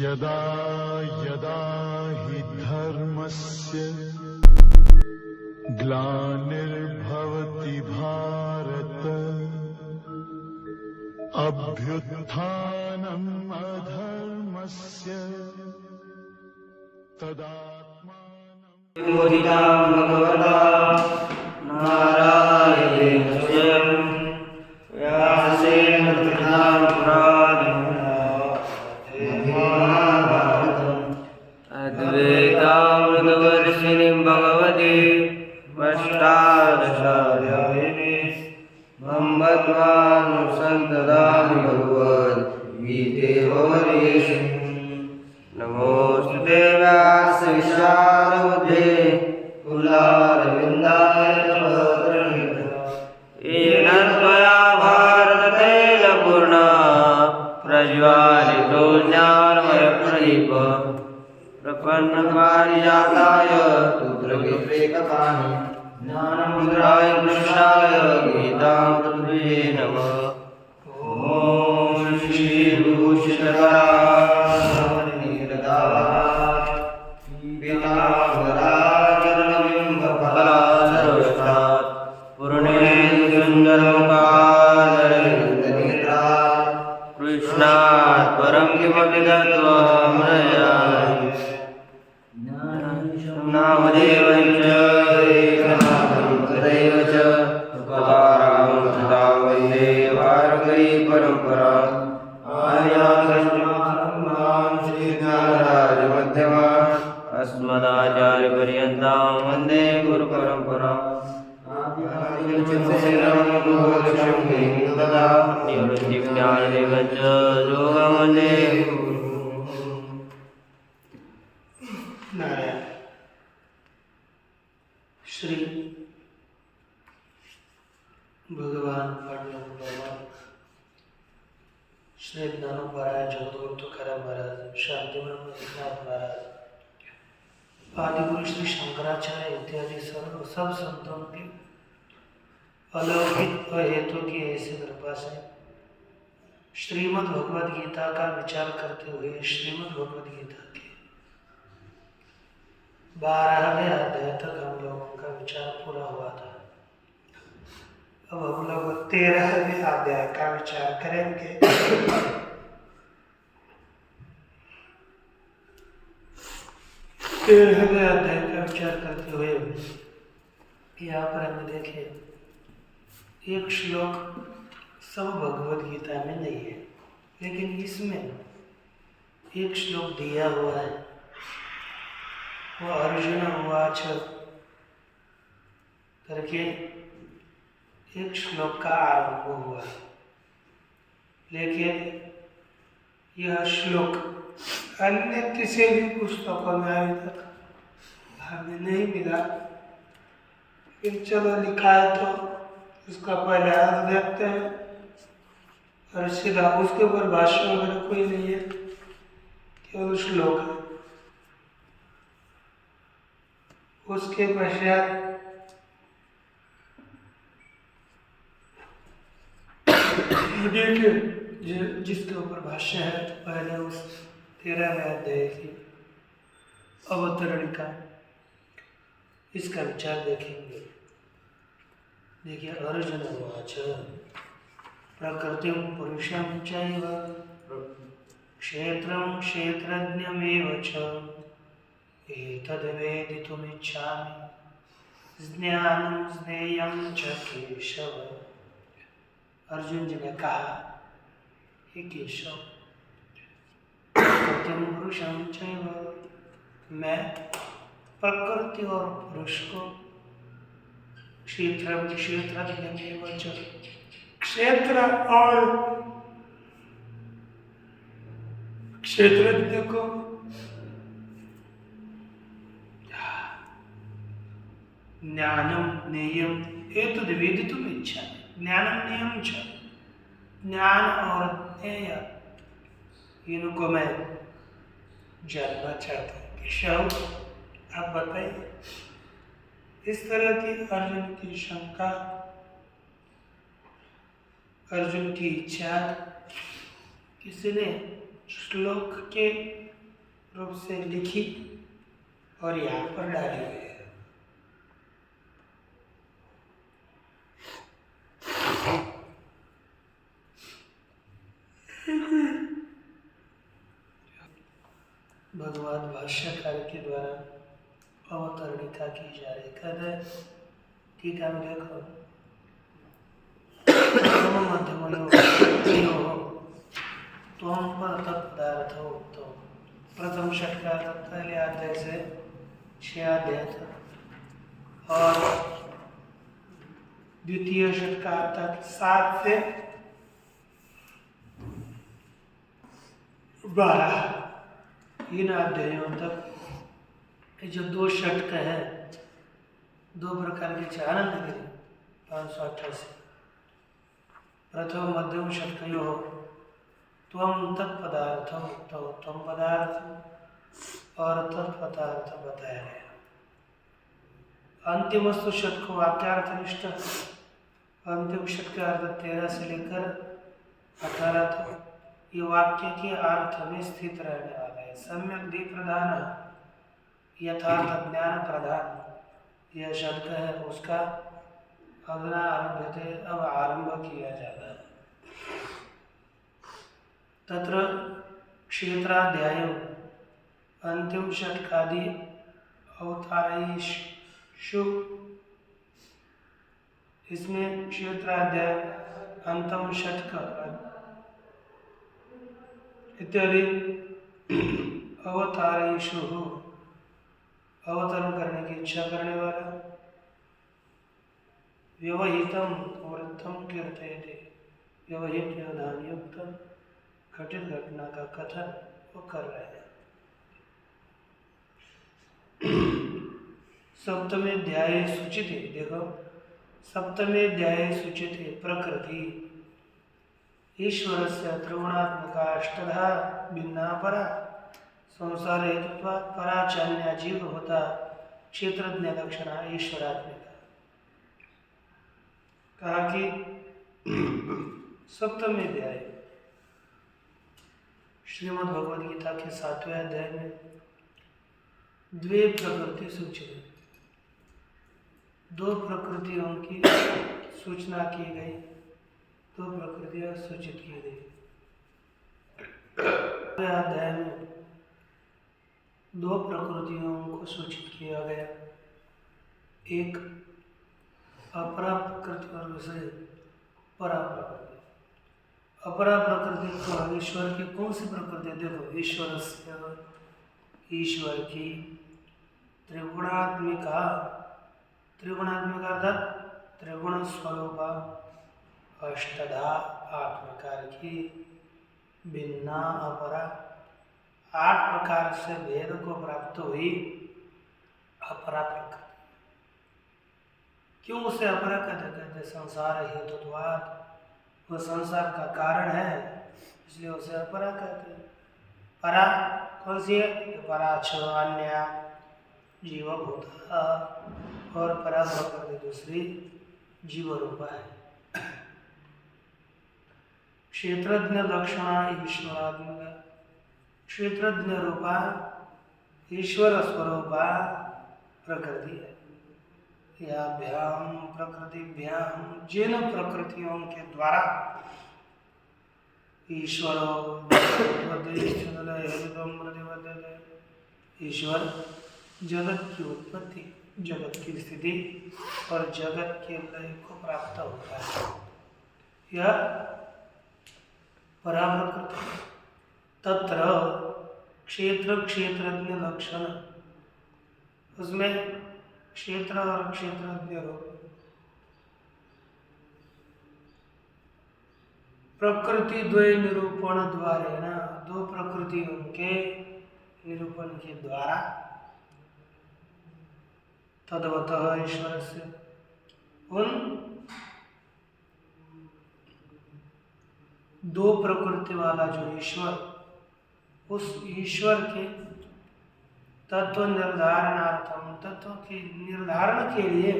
यदा यदा हि धर्मस्य ग्लानिर्भवति भारत अभ्युत्थानम् अधर्मस्य तदात्मानम् बोधितां भगवता नारायणेन स्वयं व्यासेन तथितां पुराणमहाभारतम् अद्वैतामृतवर्षिणीं भगवती अष्टादशाध्यायिनी मम्मत्वानुसन्ततां भगवद्गीते भवदेशिनी नमोस्तुते व्यासविशालबुद्धे कुलारविन्दाय येन त्वया भारततैलपूर्णा प्रज्वालितो ज्ञानमयप्रदीप प्रपन्नपारिजाताय पुत्रविवेकपाणि ज्ञानमुद्राय कृष्णाय गीतामृतये नमः। ॐ श्रीविभूषितकराय कृष्णात् परं किमपि तत्त्वमृयामि नामदेवं च एकनाथं तथैव च तुकारां सदा वन्दे वारकरी परम्पराम् आर्यागस्त्यां श्रीज्ञानराजमध्यमाम् अस्मदाचार्यपर्यन्तां वन्दे गुरुपरम्पराम् निवृत्तिज्ञानदेवं च योगं वन्दे नारायण। श्री भगवान पांडुरंग श्री ज्ञानोपारायण जगद्गुरु तुकाराम महाराज, शांति ब्रह्मनाथ महाराज, आदिगुरु श्री शंकराचार्य इत्यादि सब संतों के अलौकिक और हेतु की ऐसी कृपा से श्रीमद् भगवद गीता का विचार करते हुए श्रीमद् भगवद गीता के 12वें अध्याय तक हम लोगों का विचार पूरा हुआ था। अब हम लोग 13वें अध्याय का विचार करेंगे। 13वें अध्याय का विचार करते हुए यहाँ पर हमें देखें, एक श्लोक सब भगवद गीता में नहीं है, लेकिन इसमें एक श्लोक दिया हुआ है। वो अर्जुन उवाच करके एक श्लोक का आरंभ हुआ, लेकिन यह श्लोक अन्य किसी भी पुस्तकों में अभी तक हमें नहीं मिला। लेकिन चलो लिखा है तो उसका पहले अर्थ देखते हैं और सीधा उसके ऊपर भाष्य वगैरह कोई नहीं है, केवल श्लोक है। उसके पश्चात देखिए जिसके ऊपर भाष्य है, पहले उस 13वें अध्याय की अवतरणिका, इसका विचार देखेंगे। देखिए, अर्जुन उवाच प्रकृतिं पुरुषं चैव क्षेत्रं क्षेत्रज्ञमेव च एतद्वेदितुमिच्छामि ज्ञानं ज्ञेयं च केशव। अर्जुन जी ने कहा, हे केशव, प्रकृतिं पुरुषं चैव, मैं प्रकृति और पुरुष को क्षेत्रं क्षेत्रज्ञमेव च, क्षेत्र और क्षेत्रज्ञ को ज्ञानम ज्ञेयम एतद्वेदितुम् इच्छामि। ज्ञानम ज्ञेयं च, ज्ञान और ज्ञेय इनको मैं जानना चाहता हूँ। केशव, आप बताइए। इस तरह की अर्जुन की शंका, अर्जुन की इच्छा किसी ने श्लोक के रूप से लिखी और यहाँ पर डाली गई है। भगवत भाष्यकार के द्वारा अवतरणिका की जा रही। कहते ठीक है, देखो मध्यम त्वं पदार्थ हो। तो प्रथम षटकार पहले अध्याय से 6 अध्याय तक और द्वितीय षटकार तक 7 से 12 इन अध्यायों तक ये जो 2 षटक है, 2 प्रकार के आनंद गिरी 588। प्रथम मध्यम षटकयो त्वं तत्पदार्थ तो त्वं पदार्थ और तत्पदार्थ बताया गया। अंतिमस्तु षटक वाक्यार्थनिष्ठ, अंतिम षटक अर्थ 13 से लेकर 18 तक ये वाक्य के अर्थ में स्थित रहने वाला है। सम्यक दी प्रधान यथार्थ ज्ञान प्रधान यह शब्द है, उसका अगला आरभ्यते अब आरंभ किया जाता है। तत्र क्षेत्राध्याय अंतिम षटकादि अवतारेषु, इसमें क्षेत्राध्याय अंतिम षटक इत्यादि अवतारेषु अवतरण करने की इच्छा करने वाला व्यवहितम वृत्तम कीर्तयते, व्यवहित व्यवधान युक्त घटित घटना का कथन वो कर रहे हैं। सप्तमे अध्याय सूचित है, देखो सप्तमे अध्याय सूचित है प्रकृति ईश्वर से त्रिगुणात्मका अष्टधा भिन्ना परा संसार हेतुत्वात् परा चान्या जीव होता क्षेत्रज्ञ लक्षणा ईश्वरात्मिका। कहा कि सप्तमे अध्याय श्रीमद् भगवद गीता के 7वें अध्याय में 2 प्रकृति सूचित है, 2 प्रकृतियों की सूचना की गई, 2 प्रकृतियां सूचित की गई। अध्याय में 2 प्रकृतियों को सूचित किया गया, एक अपरा प्रकृति और दूसरे परा प्रकृति। अपरा प्रकृति को ईश्वर की कौन सी प्रकृति? देखो ईश्वर की त्रिगुणात्मिका, त्रिगुणात्मिका अर्थात त्रिगुण स्वरूपा अष्टधा 8 प्रकार की भिन्ना अपरा 8 प्रकार से भेद को प्राप्त हुई अपरा प्रकृति। क्यों उसे अपरा कहते? संसार हेतुत्वात्, वो संसार का कारण है इसलिए उसे अपरा कहते हैं। परा कौन सी है? पराच अन्य जीवभूता और परा प्रकृति दूसरी जीव रूपा है। क्षेत्रज्ञ लक्षणा ईश्वरात्मिका, क्षेत्रज्ञ रूपा ईश्वर स्वरूपा प्रकृति है। याभ्याम प्रकृतिभ्याम जिन प्रकृतियों के द्वारा ईश्वर जगत की उत्पत्ति, जगत की स्थिति और जगत के लय को प्राप्त होता है, यह पराप्रकृति। तत्र क्षेत्र क्षेत्रज्ञ लक्षण, उसमें क्षेत्र और क्षेत्रज्ञ रूप प्रकृति द्वय निरूपण द्वारा ना, 2 प्रकृतियों के निरूपण के द्वारा तद्वतः ईश्वर से उन 2 प्रकृति वाला जो ईश्वर, उस ईश्वर के तत्व निर्धारणार्थम, तत्व के निर्धारण के लिए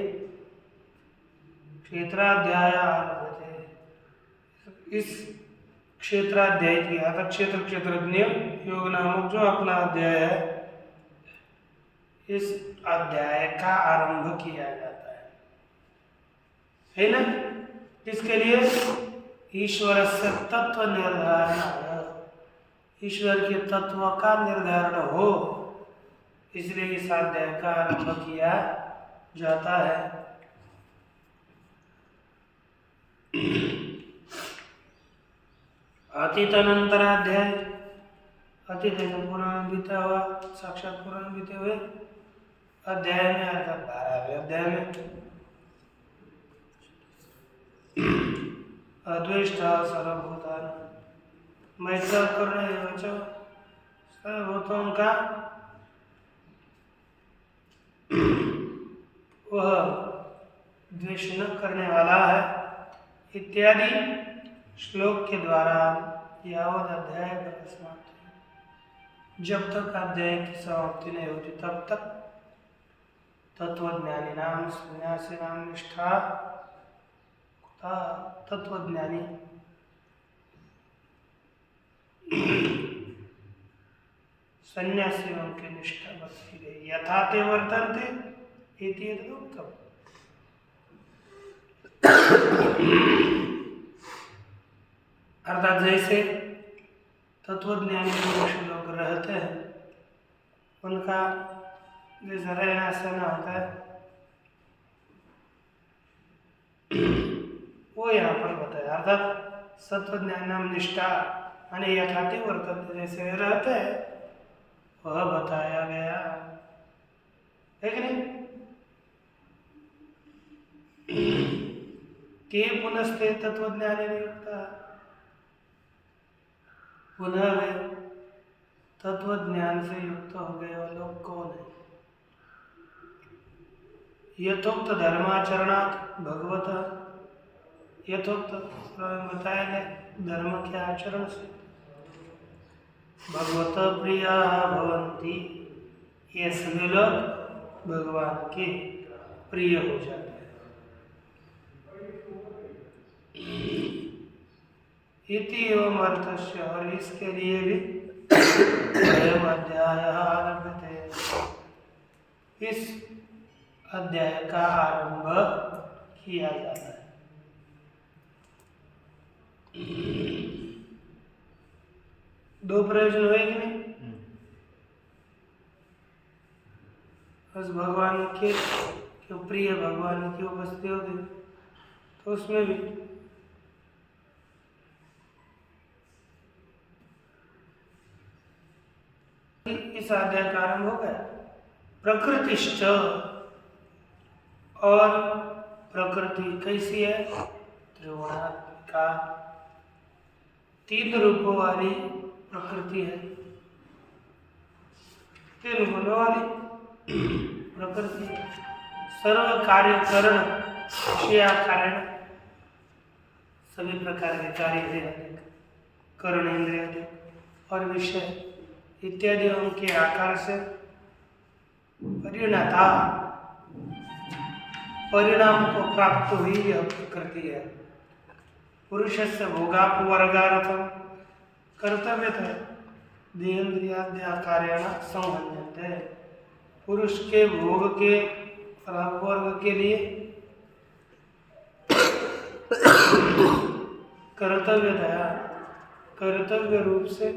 क्षेत्राध्याय आरभते, इस क्षेत्राध्याय किया था। क्षेत्र क्षेत्रज्ञ योग नामक जो अपना अध्याय है, इस अध्याय का आरंभ किया जाता है ना। इसके लिए ईश्वर से तत्व निर्धारण, ईश्वर के तत्व का निर्धारण हो, इसलिए इस अध्याय का आरंभ किया जाता है। अतीत अनंतराध्याय, अतीत पूर्व में बीता हुआ, साक्षात पूर्व में बीते हुए अध्याय में, अर्थात 12वें अध्याय में अद्वेष्टा सर्वभूतान मैत्र करुणा एवं च, सर्वभूतों का वह द्वेष न करने वाला है, इत्यादि श्लोक के द्वारा यावत अध्याय का समाप्ति है। जब तक अध्याय की समाप्ति नहीं होती तब तक तत्वज्ञानी नाम सन्यासी नाम निष्ठा, तत्वज्ञानी सन्यासियों की निष्ठा बरती गई। यथा ते वर्तन्ते इति यदुक्तम्। अर्थात जैसे तत्वज्ञानी पुरुष लोग रहते हैं, उनका जैसा रहना सहना होता है, वो यहाँ पर बताया। अर्थात सत्वज्ञान नाम निष्ठा माने यथाते वर्तन्ते, जैसे रहते हैं वह बताया गया है कि नहीं। के पुनस्ते तत्वज्ञानी नियुक्ता, पुनः वे तत्वज्ञान से युक्त हो गए वो लोग कौन है। यथोक्त धर्माचरणात् भगवत, यथोक्त बताया गया धर्म के आचरण से भगवत प्रिया भवन्ति, ये सभी लोग भगवान के प्रिय हो जाते हैं। इति एवं अर्थस्य, और इसके लिए भी अयम अध्याय आरभ्यते, इस अध्याय का आरंभ किया जाता है। दो प्रयोजन हुए कि नहीं। बस भगवान के जो प्रिय भगवान की उपस्थिति होगी तो उसमें भी इस अध्याय का आरंभ हो गया। प्रकृतिश्च, और प्रकृति कैसी है, त्रिगुणात्मिका, 3 रूपों वाली प्रकृति है, 3 गुणों वाली प्रकृति। सर्व कार्य करण विषया कारण, सभी प्रकार के कार्य करण इंद्रिय और विषय इत्यादियों के आकार से परिणता, परिणाम को प्राप्त हुई यह प्रकृति है। पुरुष से भोगापवर्गार्थम कर्तव्य है, देहेन्द्रियाद्या कार्याण संबंधते, पुरुष के भोग के वर्ग के लिए कर्तव्यतया, कर्तव्य रूप से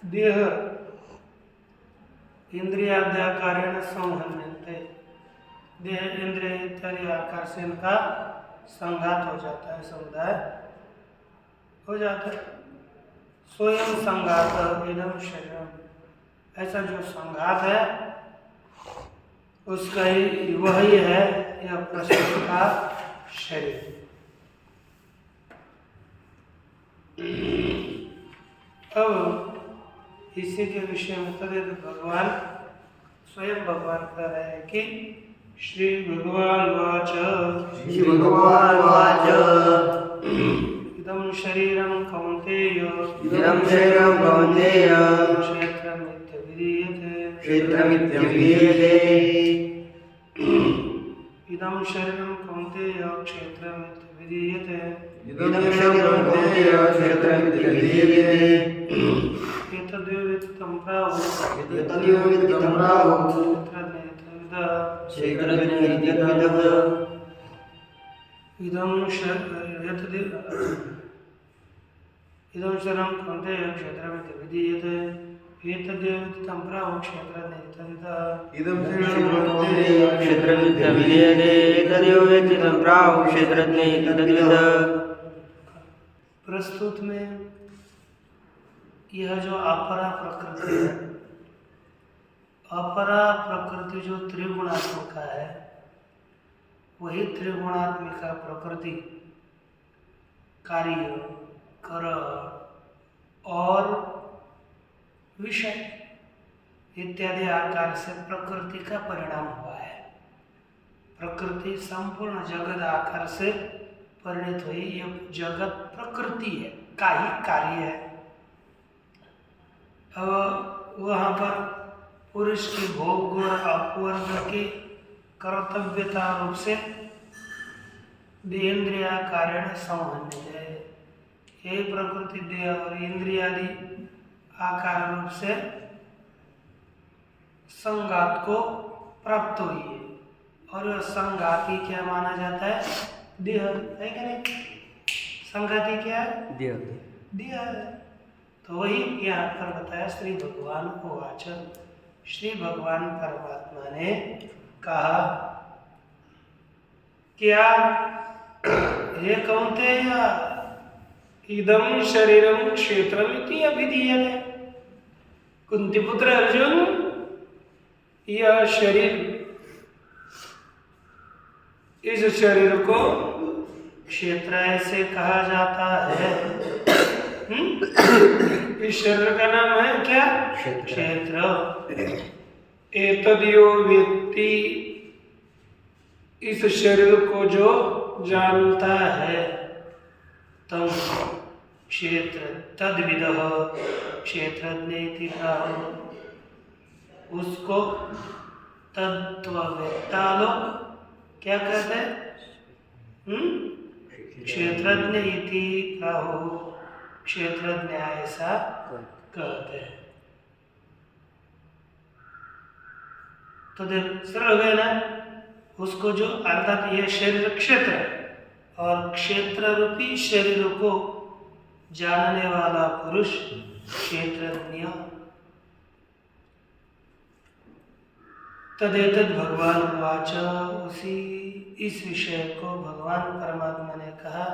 देह इंद्रियाद्या कार्याण संबंधते, देह इंद्रिय इत्यादि आकार से इनका संघात हो जाता है, समुदाय हो जाता है। स्वयं संघात इदम शरीरम, ऐसा जो संघात है उसका ही वही है यह प्रस्तुत का शरीर। अब इसी के विषय में तदेव भगवान स्वयं भगवान कह रहे हैं कि श्री भगवान वाच, श्री भगवान वाच, इदं शरीरं कौन्तेय, इदं शरीरं कौन्तेय, क्षेत्रमित्यभिधीयते, क्षेत्रमित्यभिधीयते, इदं शरीरं कौन्तेय क्षेत्रमिति विधीयते इदं शरीरं कौन्तेय क्षेत्रमित्यभिधीयते एतद्यो वेत्ति तं प्राहुः एतद्यो वेत्ति तं प्राहुः क्षेत्रज्ञेयत्विदः इदं शरीरं कौन्तेय क्षेत्रमिति विधीयते एतद्यो वेत्ति तं प्राहुः क्षेत्रज्ञेयत्विदः इदं शरीरं कौन्तेय क्षेत्रमित्यभिधीयते एतद्यो वेत्ति तं प्राहुः क्षेत्रज्ञेयत्विदः। प्रस्तुत में यह जो अपरा प्रकृति है, अपरा प्रकृति जो त्रिगुणात्मिका है, वही त्रिगुणात्मिका प्रकृति कार्य, कर और विषय इत्यादि आकार से प्रकृति का परिणाम हुआ है। प्रकृति संपूर्ण जगत आकार से परिणित हुई। यह जगत प्रकृति है का ही कार्य है। अब वहाँ पर पुरुष की भोग और अपवर्ग की कर्तव्यता रूप से देहेन्द्रिया कारण संबंधित है। यही प्रकृति देह और इंद्रियादि आकार रूप से संघात को प्राप्त हुई है। और वह संघाती क्या माना जाता है? देह है कि नहीं? संघाती क्या है? देह है। तो वही यहाँ पर बताया श्री भगवान उवाच। श्री भगवान परमात्मा ने कहा क्या हे कौन्तेय इदं शरीरं क्षेत्रमिति अभिधीयते। कुंती पुत्र अर्जुन, यह शरीर, इस शरीर को क्षेत्र ऐसे कहा जाता है। इस शरीर का नाम है क्या? क्षेत्र। एतद्यो वेत्ति, इस शरीर को जो जानता है, तम क्षेत्र तद्विदः क्षेत्रज्ञेति प्राहुः, उसको तत्ववेत्ता लोग क्या कहते हैं? क्षेत्रज्ञ इति प्राहुः, क्षेत्रज्ञ ऐसा कहते हैं। तो देख सरल हो गया ना। उसको जो अर्थात यह शरीर क्षेत्र और क्षेत्र रूपी शरीर को जानने वाला पुरुष क्षेत्रज्ञ। तदेतद भगवान उवाच, उसी इस विषय को भगवान परमात्मा ने कहा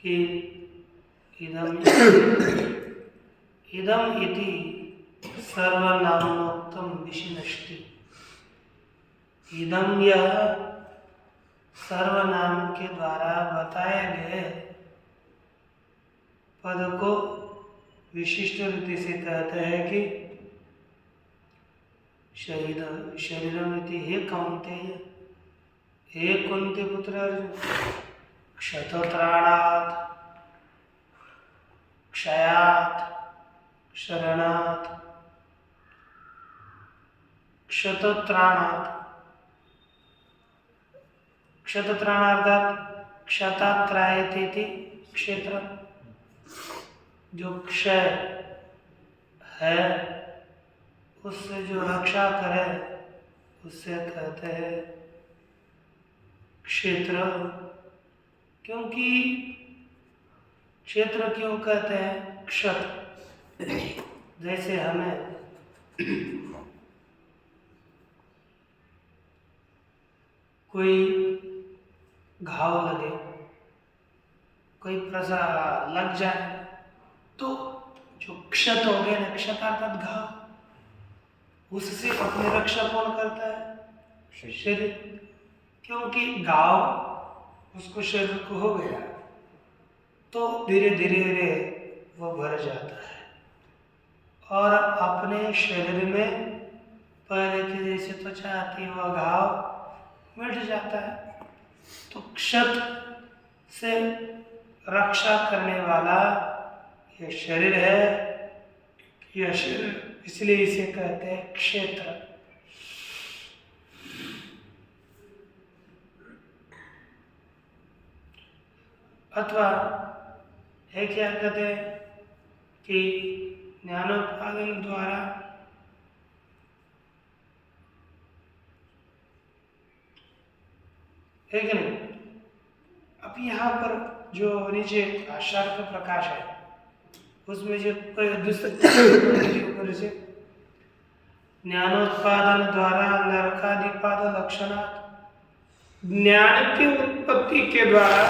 कि इदम इति सर्वनामोक्तम विशिनष्टि। इदम यह सर्वनाम के द्वारा बताए गए पद को विशिष्ट रीति से कहते हैं कि शरीरमिति हे कौन्तेय, हे कुंती पुत्र अर्जुन, क्षतत्राणात् क्षयात् शरणात् क्षतत्राणात्। क्षतत्राणार्थात क्षतात्रायते क्षेत्र, जो क्षय है उससे जो रक्षा करे उससे कहते हैं क्षेत्र। क्योंकि क्षेत्र क्यों कहते हैं? क्षत, जैसे हमें कोई घाव लगे, कोई प्रसा लग जाए, तो जो क्षत हो गए ना, क्षत अर्थात घाव, उससे अपनी रक्षा कौन करता है? शरीर। क्योंकि घाव उसको शरीर को हो गया तो धीरे धीरे वो भर जाता है और अपने शरीर में पहले की जैसे त्वचा आती है वह घाव मिट जाता है। तो क्षत से रक्षा करने वाला यह शरीर है। यह शरीर इसलिए इसे कहते हैं क्षेत्र। अथवा है क्या कहते हैं कि ज्ञानोत्पादन द्वारा है कि नहीं। अब यहाँ पर जो नीचे आचार का प्रकाश है उसमें जो ऊपर से ज्ञानोत्पादन द्वारा नरकादिपाद लक्षणात्, ज्ञान की उत्पत्ति के द्वारा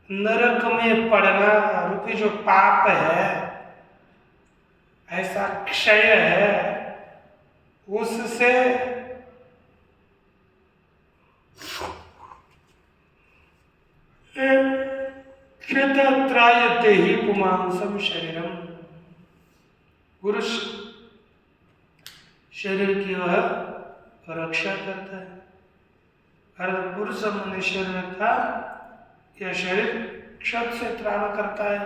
नरक में पड़ना रूपी जो पाप है, ऐसा क्षय है, उससे क्षतत्रायते ही पुमांसम शरीरम, पुरुष शरीर की वह रक्षा करता है। और पुरुष मन शरीर का यह शरीर क्षत से त्राण करता है,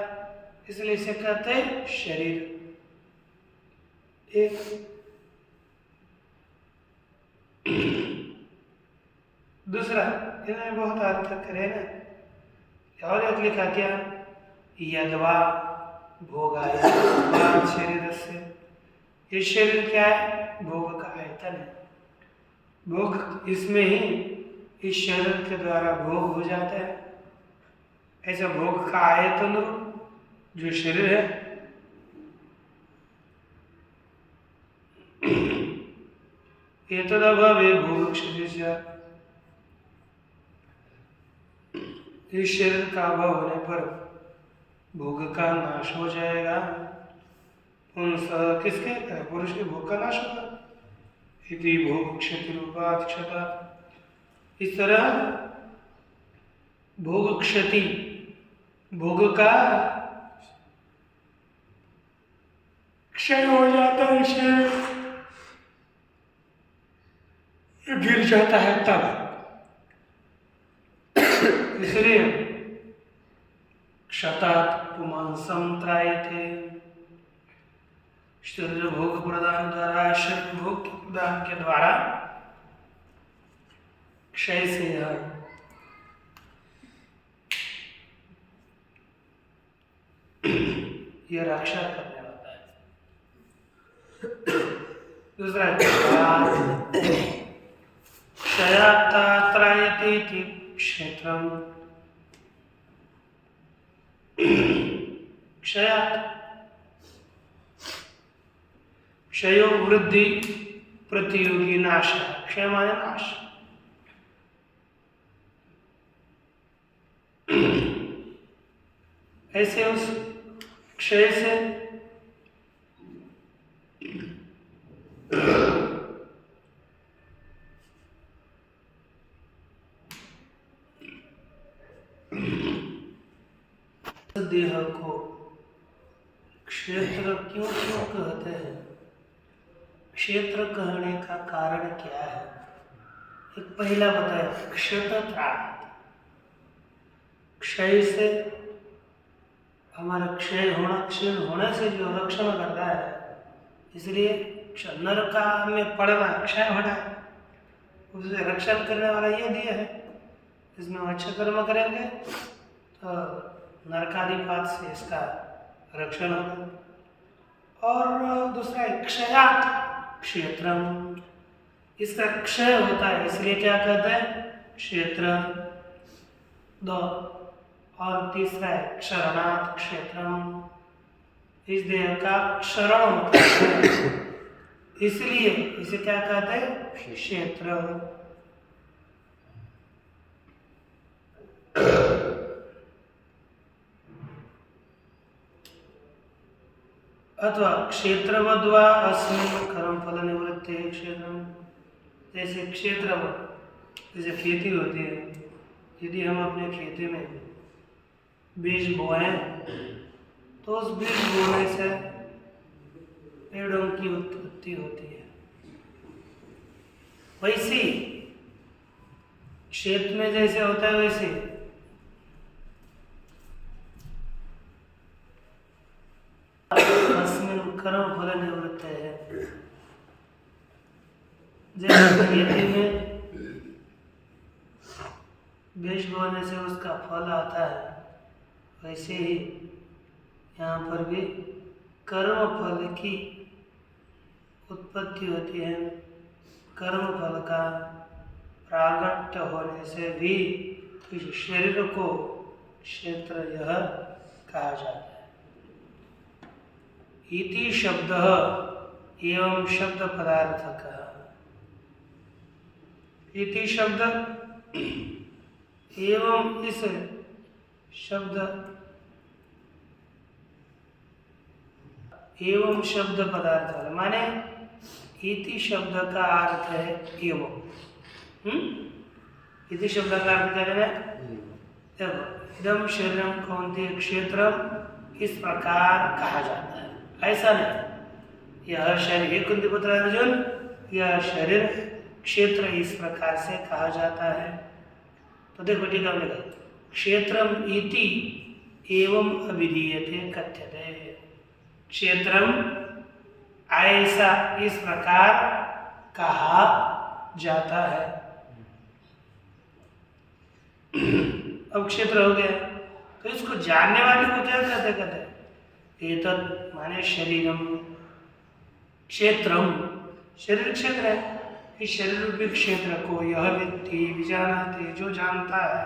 इसलिए इसे कहते हैं शरीर। एक दूसरा इन्होंने बहुत अर्थ करे ना, और एक लिखा क्या, यद्वा भोगाय शरीर से, ये शरीर क्या है, भोग का आयतन है। भोग इसमें ही इस शरीर के द्वारा भोग हो जाता है। ऐसा भोग का आयतन जो शरीर है ये तो अभावे भोग शरीर, इस शरीर का अभाव होने पर भोग का नाश हो जाएगा। किसके, पुरुष के भोग का नाश होगा। इति भोग क्षति रूपात् क्षता, इस तरह भोग क्षति, भोग का क्षय हो जाता है, शरीर गिर जाता है तब। इसलिए क्षतात् पुमांसम त्रायते, शरीर भोग प्रदान द्वारा, शरीर भोग प्रदान के द्वारा क्षय से यह रक्षा करने वाला है। दूसरा क्षयात्रायते इति क्षेत्रम, क्षयात् क्षयो वृद्धि प्रतियोगी नाश, क्षय माने नाश। ऐसे उस क्षय से देह को क्षेत्र क्यों कहते हैं, क्षेत्र कहने का कारण क्या है। एक पहला बताया क्षत त्राण, क्षय से हमारा क्षय होने से जो रक्षण करता है, इसलिए नरका में पड़ना क्षय होना है, उससे रक्षण करने वाला ये दिया है। इसमें अच्छे कर्म करेंगे तो नरकादिपात से इसका रक्षण होगा। और दूसरा क्षयात् क्षेत्रम, इसका क्षय होता है, इसलिए क्या कहते हैं क्षेत्र। दो, और तीसरा है क्षरणात् क्षेत्रम, इस देह का क्षरण होता है, इसलिए इसे क्या कहते हैं क्षेत्र। अथवा क्षेत्रवद्वा अस्मिन् कर्मफल निवृत्ति क्षेत्रम, जैसे क्षेत्र, जैसे खेती होती है, यदि हम अपने खेती में बीज बोएं तो उस बीज बोने से पेड़ों की उत्पत्ति होती है। वैसे क्षेत्र में जैसे होता है वैसे कर्म फल निवृत्त है। जैसे खेती में बीज बोने से उसका फल आता है, वैसे ही यहाँ पर भी कर्म फल की उत्पत्ति होती है। कर्म फल का प्रागट्य होने से भी इस शरीर को क्षेत्र यह कहा जाता है। इति शब्द एवं शब्द पदार्थ का। इति शब्द एवं इस शब्द एवं शब्द पदार्थ माने इति शब्द का अर्थ है एवं। इति शब्द का अर्थ क्या है? देखो, इदम शरीरम कौन्तेय क्षेत्रम इस प्रकार कहा जाता है। ऐसा नहीं यह शरीर, हे कुंती पुत्र अर्जुन, यह शरीर क्षेत्र इस प्रकार से कहा जाता है। तो देखो टीका में लिखा क्षेत्रम इति एवं अभिधीयते कथ्यते। क्षेत्रम ऐसा इस प्रकार कहा जाता है। अब क्षेत्र हो गया, तो इसको जानने वाले को क्या कहते हैं? एतत् माने शरीरम, क्षेत्रम शरीर क्षेत्र है। इस शरीर रूपी क्षेत्र को यह व्यक्ति विजानाति जो जानता है।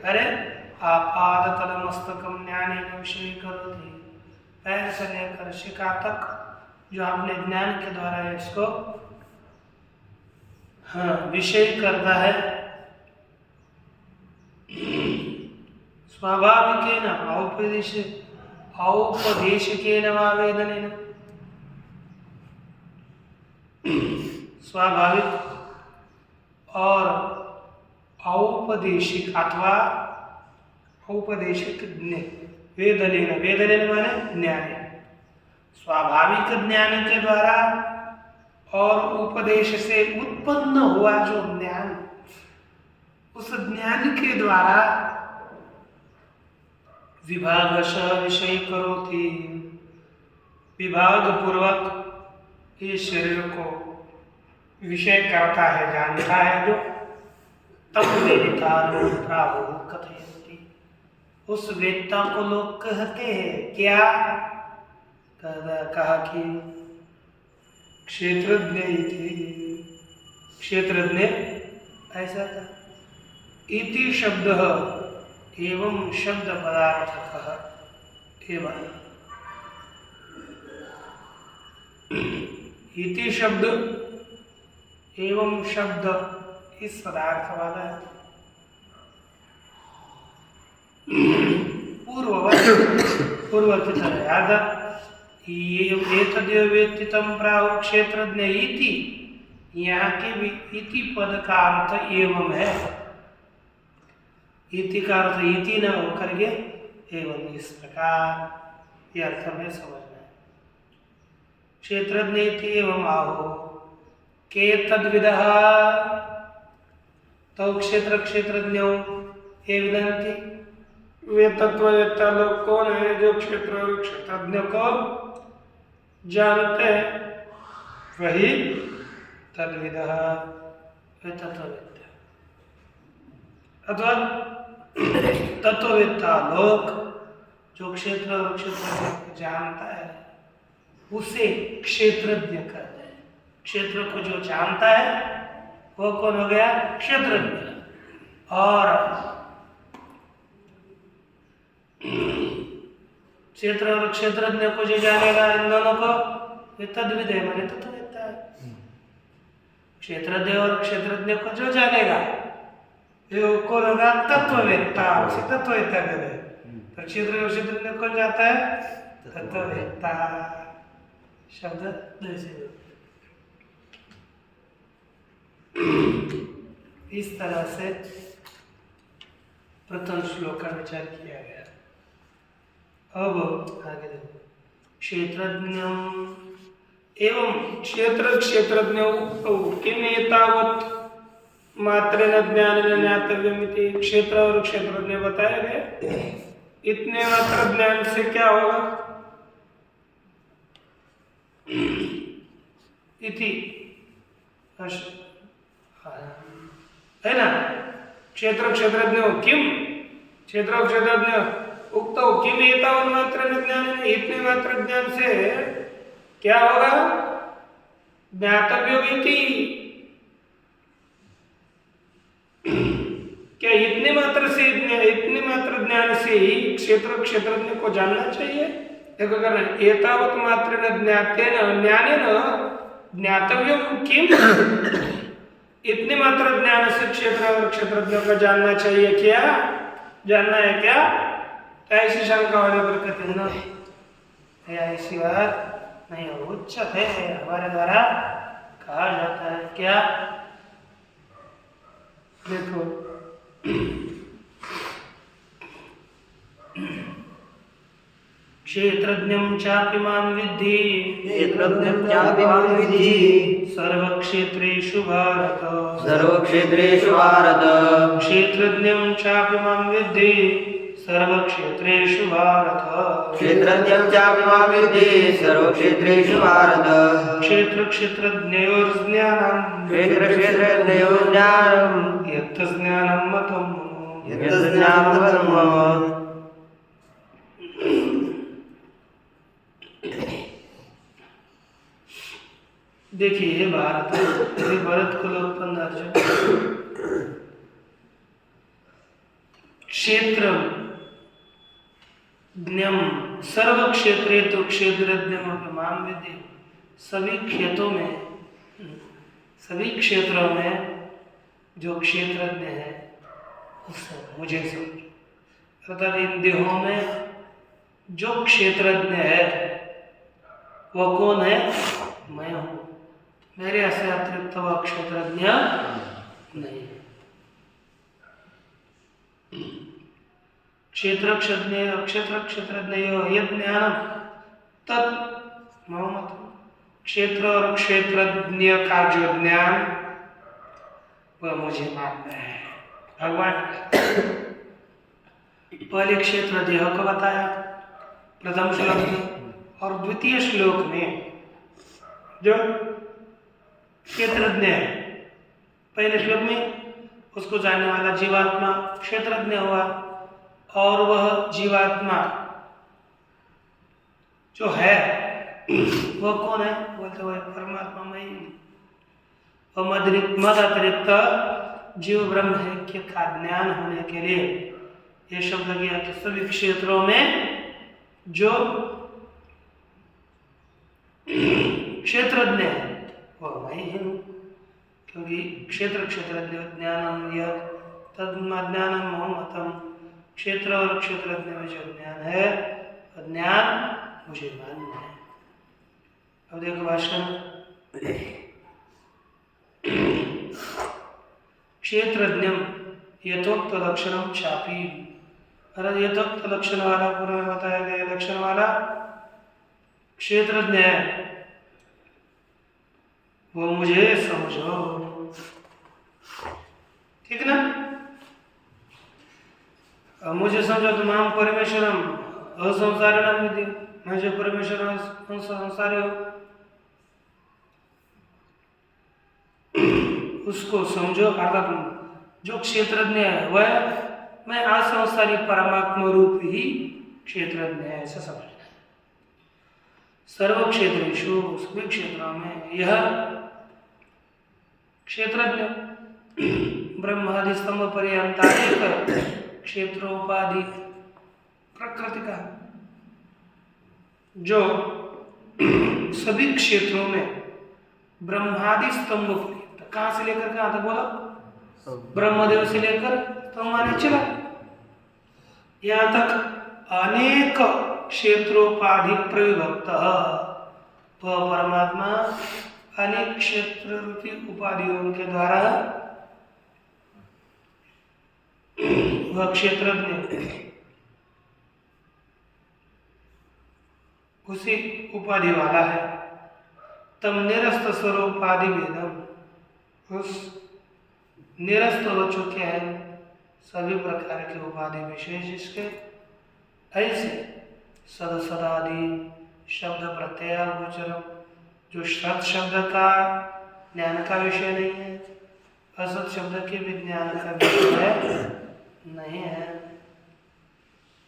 अरे आपादतल मस्तकम ज्ञानेन विषय करोति, पैर से लेकर शिखा तक जो अपने ज्ञान के द्वारा इसको विषय करता है। स्वाभाविकेन औपदेशिकेन वा वेदनेन, स्वाभाविक और औपदेशिक अथवा औपदेशिक वेदनेन, वेदनेन माने ज्ञान, स्वाभाविक ज्ञान के द्वारा और उपदेश से उत्पन्न हुआ जो ज्ञान, उस ज्ञान के द्वारा विभागशः विषय करोति, विभाग पूर्वक इस शरीर को विषय करता है, जानता है। जो तब वेदिता प्राहु कथयन्ति, उस वेदता को लोग कहते हैं क्या? कहा कि क्षेत्रज्ञ थी, क्षेत्रज्ञ ऐसा था। इति शब्द एवं शब्द पदार्थ एवं इति शब्द एवं शब्द इस पदार्थ वाला है। पूर्व की तरह याद एतद्यो वेत्ति तं प्राहु क्षेत्रज्ञ इति, यहाँ के भी इति पद का अर्थ एवं है। इति का अर्थ इति न होकर के एवं इस प्रकार ये अर्थ में समझना है। क्षेत्रज्ञ इति एवं आहो के तद्विदः, तो क्षेत्र क्षेत्रज्ञों ये विदन्ति, वे तत्ववेत्ता लोग कौन है? जो क्षेत्र और क्षेत्रज्ञ को जानते हैं, वही तद्विदः, वे तत्ववेत्ता। अथवा तत्ववेत्ता लोग जो क्षेत्र और क्षेत्रज्ञ को जानता है उसे क्षेत्रज्ञ कहते हैं। क्षेत्र को जो जानता है वो कौन हो गया? क्षेत्रज्ञ। और क्षेत्र और क्षेत्रज्ञ को जो जानेगा, इन दोनों को वे तद्विद है, माने तत्ववेत्ता है। क्षेत्रज्ञ और क्षेत्रज्ञ को जो जानेगा वो कौन होगा? तत्ववेत्ता। उसे तत्ववेत्ता कहते हैं। तो क्षेत्र और क्षेत्रज्ञ कौन जाता है? तत्ववेत्ता। शब्द दूसरे इस तरह से प्रथम श्लोक का विचार किया गया। अब आगे देखो, क्षेत्रज्ञ एवं क्षेत्र क्षेत्रज्ञ किम एतावत् मात्रेण ज्ञानेन ज्ञातव्यमिति, क्षेत्र और क्षेत्रज्ञ बताया गया। इतने मात्र ज्ञान से क्या होगा? इति है ना। क्षेत्र क्षेत्रज्ञ किम, क्षेत्र क्षेत्रज्ञ उक्तो किम एतावन् मात्र ज्ञान, इतने मात्र ज्ञान से क्या होगा? ज्ञातव्यो इति, क्या इतने मात्र ज्ञान से ही क्षेत्रज्ञ को जानना चाहिए? देखो करना, एतावत् मात्र ज्ञातेन ज्ञानेन ज्ञातव्यम किम, इतने मात्र ज्ञान से क्षेत्र और क्षेत्रज्ञ को जानना चाहिए क्या? जानना है क्या? ऐसी शंका होने पर कहते हैं ना, ऐसी बात नहीं, उचित है, हमारे द्वारा कहा जाता है क्या? देखो क्षेत्रज्ञं चापि मां विद्धि, क्षेत्रज्ञं चापि मां विद्धि, सर्वक्षेत्रेषु भारत, सर्वक्षेत्रेषु भारत, क्षेत्रज्ञं चापि मां विद्धि, सर्वक्षेत्रेषु भारत, क्षेत्रज्ञं चापि मां विद्धि, सर्वक्षेत्रेषु भारत, क्षेत्रज्ञयोर्ज्ञानं, क्षेत्रज्ञयोर्ज्ञानं, यत्तज्ज्ञानं मतं मम, यत्तज्ज्ञानं मतं मम। देखिए भारत, भरत कुलोत्पन्न अर्जुन, क्षेत्र ज्ञम सर्व क्षेत्रे तो क्षेत्रज्ञम मां विद्धि, सभी क्षेत्रों में जो क्षेत्रज्ञ है उससे मुझे समझो। अर्थात इन देहों में जो क्षेत्रज्ञ है वो कौन है? मैं हूँ। मेरे से अतिरिक्त वह क्षेत्रज्ञ नहीं है। क्षेत्रज्ञ यत् ज्ञानम तत् मम मत, क्षेत्र और क्षेत्रज्ञ का जो ज्ञान वह मुझे मानना है। भगवान पहले क्षेत्र देह को बताया प्रथम श्लोक में, और द्वितीय श्लोक में जो क्षेत्रज्ञ है, पहले श्लोक में उसको जानने वाला जीवात्मा क्षेत्रज्ञ हुआ, और वह जीवात्मा जो है वह कौन है? बोलते वह परमात्मा में ही। और मद अतिरिक्त जीव ब्रह्म है का ज्ञान होने के लिए ये शब्द किया कि सभी क्षेत्रों में जो क्षेत्रज्ञ है वो मैं ही हूँ, क्योंकि क्षेत्रज्ञ ज्ञानम यत् तज्ज्ञानम मम मतम, क्षेत्र और क्षेत्रज्ञ में जो ज्ञान है वह ज्ञान मुझे मानना है। अब देखो भाषण, क्षेत्रज्ञम यथोक्त लक्षणम चापी, अरे यथोक्त लक्षण वाला पूर्व में बताया गया लक्षण वाला क्षेत्रज्ञ है वो मुझे समझो, ठीक ना? अब मुझे समझो तो माम परमेश्वरम असंसारिणम विद्धि, मैं जो परमेश्वर असंसारी हो उसको समझो। अर्थात जो क्षेत्रज्ञ है वह मैं असंसारी परमात्मा रूप ही क्षेत्रज्ञ है, ऐसा समझना है। सर्व क्षेत्रेषु, सभी क्षेत्रों में यह क्षेत्रज्ञ ब्रह्मादि स्तंभ पर्यंतानिक क्षेत्रोपाधि प्रकृति का जो सभी क्षेत्रों में ब्रह्मादि स्तंभ पर्यंत, कहाँ से लेकर कहाँ तक बोला? ब्रह्मदेव से लेकर स्तंभ चला, यहाँ तक अनेक क्षेत्रोपाधि प्रविभक्त तो परमात्मा अनेक क्षेत्र रूपी उपाधियों के द्वारा वह क्षेत्रज्ञ उसी उपाधि वाला है। तम निरस्त स्वरूपाधि भेदम, उस निरस्त हो चुके हैं सभी प्रकार के उपाधि विशेष इसके, ऐसे सद सदादि शब्द प्रत्यय गोचरम, जो सत शब्द का ज्ञान का विषय नहीं है, असत शब्द के विज्ञान का विषय नहीं है,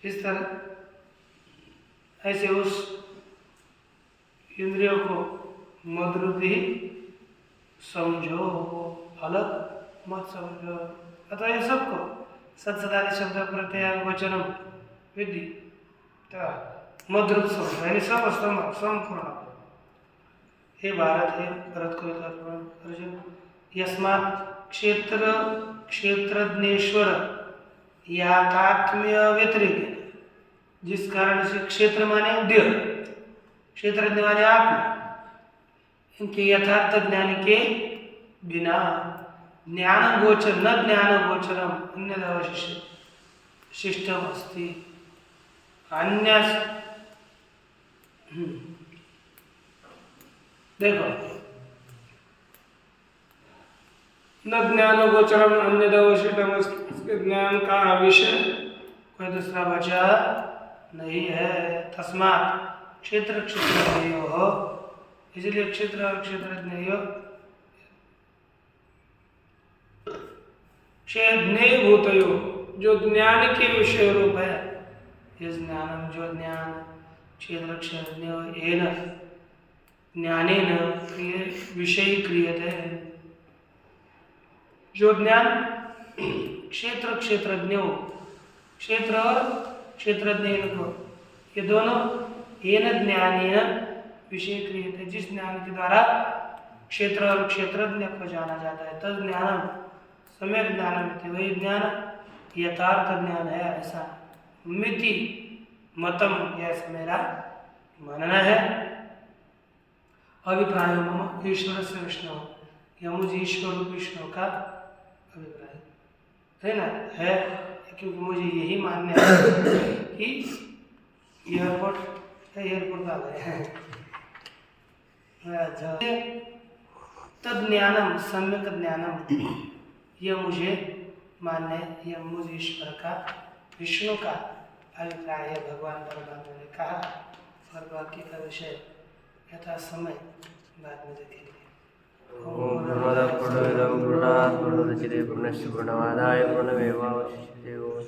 इस तरह ऐसे उस इंद्रियों को मधुरूप ही समझो, अलग मत समझो। अतः ये सबको सत्सदादि शब्द प्रत्यय वचनम विधि मधुरूप समझो, यानी संपूर्ण। हे भारत, हे भरत को अर्जुन, यस्मात् क्षेत्रज्ञेश्वर याथात्म्य व्यतिरिक्त, जिस कारण से क्षेत्र माने देह, क्षेत्रज्ञ माने आत्मा, इनके यथार्थ ज्ञान के बिना ज्ञान गोचर न ज्ञान गोचरम अन्य शिष्टम अस्ति। अन्य देखो, न ज्ञान गोचरम अन्य शिष्टम अस्ति, ज्ञान का विषय कोई दूसरा बचा नहीं है। तस्मात् क्षेत्र क्षेत्रज्ञयो, इसलिए क्षेत्र और क्षेत्रज्ञयो ज्ञेय भूतयो, जो ज्ञान के विषय रूप है, इस ज्ञानम, जो ज्ञान क्षेत्र क्षेत्रज्ञयो येन ज्ञानेन विषय क्रियते, जो ज्ञान क्षेत्र क्षेत्रज्ञो, क्षेत्र और क्षेत्रज्ञ को, ये दोनों येन ज्ञानेन विषय क्रियते, जिस ज्ञान के द्वारा क्षेत्र और क्षेत्रज्ञ को जाना जाता है, तद ज्ञानम सम्यक ज्ञानम, वही ज्ञान यथार्थ ज्ञान है, ऐसा मिति मतम, ऐसा मेरा मानना है। अभिप्राय मम ईश्वर से विष्णु, यह मुझे ईश्वर रूप विष्णु का अभिप्राय है ना, है, क्योंकि मुझे यही मानना है कि एयरपोर्ट आ गए। तद ज्ञानम सम्यक ज्ञानम, यह मुझे मानना है, यह मुझ ईश्वर का, विष्णु का अभिप्राय है। भगवान परमात्मा ने कहा, और बाकी का विषय यथा समय बाद में देखेंगे। ओम पूर्णमदः पूर्णमिदं पूर्णात् पूर्णमुदच्यते पूर्णस्य पूर्णमादाय पूर्णमेवावशिष्यते। ओम